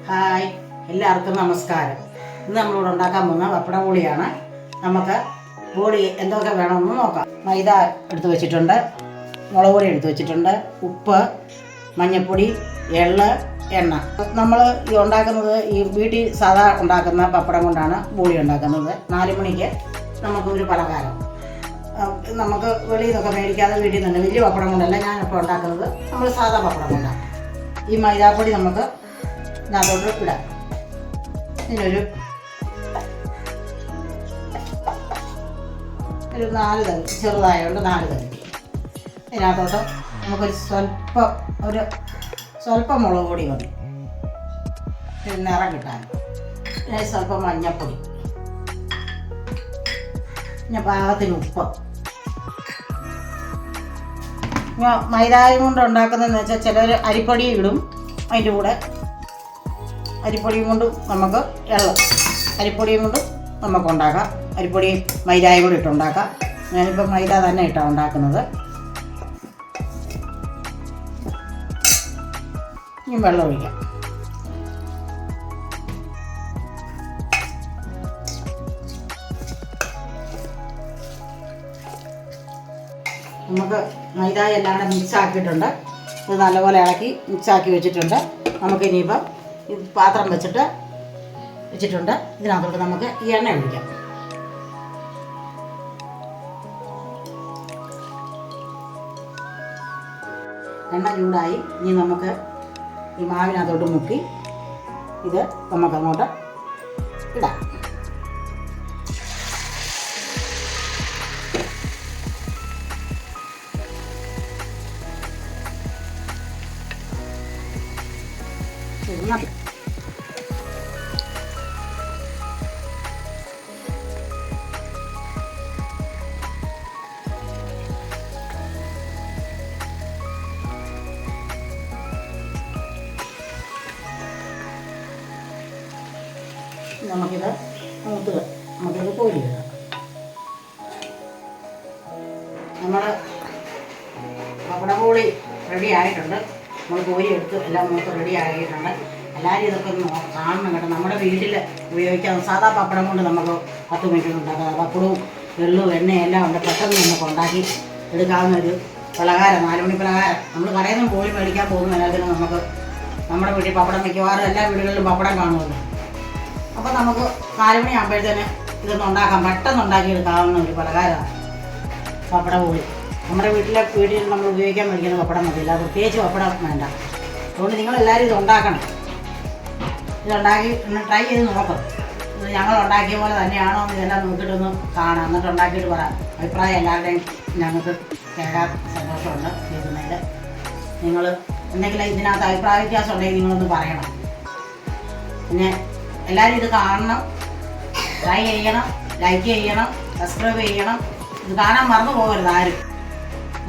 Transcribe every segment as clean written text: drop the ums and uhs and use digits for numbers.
Hi, എല്ലാവർക്കും നമസ്കാരം. ഇന്ന് നമ്മളിവിടെ ഉണ്ടാക്കാൻ പോകുന്ന പപ്പട ബോളിയാണ്. നമുക്ക് ബോളി എന്തൊക്കെ വേണമെന്ന് നോക്കാം. മൈദ എടുത്ത് വെച്ചിട്ടുണ്ട്, മുളക് പൊടി എടുത്ത് വെച്ചിട്ടുണ്ട്, ഉപ്പ്, മഞ്ഞൾപ്പൊടി, എള്ള്, എണ്ണ. നമ്മൾ ഈ ഉണ്ടാക്കുന്നത് ഈ വീട്ടിൽ സാധാ ഉണ്ടാക്കുന്ന പപ്പടം കൊണ്ടാണ് ബോളി ഉണ്ടാക്കുന്നത്. 4 മണിക്ക് നമുക്കൊരു പലഹാരം. നമുക്ക് വെളിയിൽ നിന്നൊക്കെ മേടിക്കാതെ വീട്ടിൽ നിന്ന് വലിയ പപ്പടം കൊണ്ടല്ല ഞാനിപ്പോൾ ഉണ്ടാക്കുന്നത്, നമ്മൾ സാധാ പപ്പടം കൊണ്ടാണ്. ഈ മൈദാപ്പൊടി നമുക്ക് ഇതിനകത്തോട്ട് ഇടാം. ഇതിനൊരു 4 തവി, ചെറുതായതുകൊണ്ട് 4 തവി. ഇതിനകത്തോട്ട് നമുക്കൊരു സ്വല്പം മുളക് പൊടി മതി നിറം കിട്ടാൻ. പിന്നെ സ്വല്പം മഞ്ഞൾപ്പൊടി, പിന്നെ പാകത്തിന് ഉപ്പ്. മൈദായും കൊണ്ട് ഉണ്ടാക്കുന്നതെന്ന് വെച്ചാൽ ചിലർ അരിപ്പൊടി ഇടും, അതിൻ്റെ കൂടെ അരിപ്പൊടിയും കൊണ്ട് നമുക്ക് അരിപ്പൊടിയും കൊണ്ട് നമുക്ക് ഉണ്ടാക്കാം. അരിപ്പൊടിയും മൈദായും കൂടി ഇട്ടുണ്ടാക്കാം. ഞാനിപ്പോൾ മൈദ തന്നെ ഇട്ടാണ് ഉണ്ടാക്കുന്നത്. ഇനി വെള്ളം ഒഴിക്കാം. നമുക്ക് മൈദ എല്ലാം കൂടെ മിക്സ് ആക്കിയിട്ടുണ്ട്. ഇത് നല്ലപോലെ ഇളക്കി മിക്സാക്കി വെച്ചിട്ടുണ്ട്. നമുക്ക് ഇനിയിപ്പം പാത്രം വെച്ചിട്ടുണ്ട്. ഇതിനകത്തോട്ട് നമുക്ക് ഈ എണ്ണ ഒഴിക്കാം. എണ്ണ ചൂടായി. ഇനി നമുക്ക് ഈ മാവിനകത്തോട്ട് മുക്കി ഇത് നമുക്കങ്ങോട്ട് ഇടാം. മതി. നമുക്കിത് കോരി ഇടാം. നമ്മൾ പപ്പട ബോളി റെഡി ആയിട്ടുണ്ട്. നമ്മൾ കോരി എടുത്ത് എല്ലാം മൂത്ത് റെഡി ആക്കിയിട്ടുണ്ട്. എല്ലാവരും ഇതൊക്കെ ഒന്ന് കാണണം കേട്ടോ. നമ്മുടെ വീട്ടിൽ ഉപയോഗിക്കാവുന്ന സാധാ പപ്പടം കൊണ്ട് നമുക്ക് 10 മിനിറ്റ് ഉണ്ടാക്കാം. പപ്പടവും എള്ളും എണ്ണയും എല്ലാം ഉണ്ട്. പെട്ടെന്ന് നമുക്ക് ഉണ്ടാക്കി എടുക്കാവുന്ന ഒരു പലഹാരം, 4 മണി പലഹാരം. നമ്മൾ കടയിൽ നിന്നും ബോളി മേടിക്കാൻ പോകുന്ന എല്ലാത്തിനും നമുക്ക് നമ്മുടെ വീട്ടിൽ പപ്പടം മിക്കവാറും എല്ലാ വീടുകളിലും പപ്പടം കാണുമല്ലോ. അപ്പോൾ നമുക്ക് 4 മണിയാകുമ്പോഴത്തേന് ഇതൊന്നും ഉണ്ടാക്കാം. പെട്ടെന്ന് ഉണ്ടാക്കിയെടുക്കാവുന്ന ഒരു പലഹാരമാണ് പപ്പട ബോളി. നമ്മുടെ വീട്ടിൽ നമ്മൾ ഉപയോഗിക്കാൻ മേടിക്കുന്ന പപ്പടം മതിയില്ല, പ്രത്യേകിച്ച് പപ്പടം വേണ്ട. അതുകൊണ്ട് നിങ്ങളെല്ലാവരും ഇത് ഉണ്ടാക്കണം. ഇതുണ്ടാക്കി ഒന്ന് ട്രൈ ചെയ്ത് നോക്കാം. ഇത് ഞങ്ങൾ ഉണ്ടാക്കിയ പോലെ തന്നെയാണോ ഇതെല്ലാം നോക്കിയിട്ടൊന്ന് കാണാം. എന്നിട്ട് ഉണ്ടാക്കിയിട്ട് പറയാം. അഭിപ്രായം എല്ലാവരുടെയും ഞങ്ങൾക്ക് കേൾക്കാൻ സന്തോഷമുണ്ട് കേൾക്കുന്നതിൽ. നിങ്ങൾ എന്തെങ്കിലും ഇതിനകത്ത് അഭിപ്രായ വ്യത്യാസം ഉണ്ടെങ്കിൽ നിങ്ങളൊന്ന് പറയണം. പിന്നെ എല്ലാവരും ഇത് കാണണം, ട്രൈ ചെയ്യണം, ലൈക്ക് ചെയ്യണം, സബ്സ്ക്രൈബ് ചെയ്യണം. ഇത് കാണാൻ മറന്നു പോകരുത് ആരും.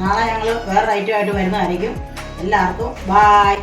നാളെ ഞങ്ങൾ വേറെ ഐറ്റമായിട്ട് വരുന്നതായിരിക്കും. എല്ലാവർക്കും ബായ്.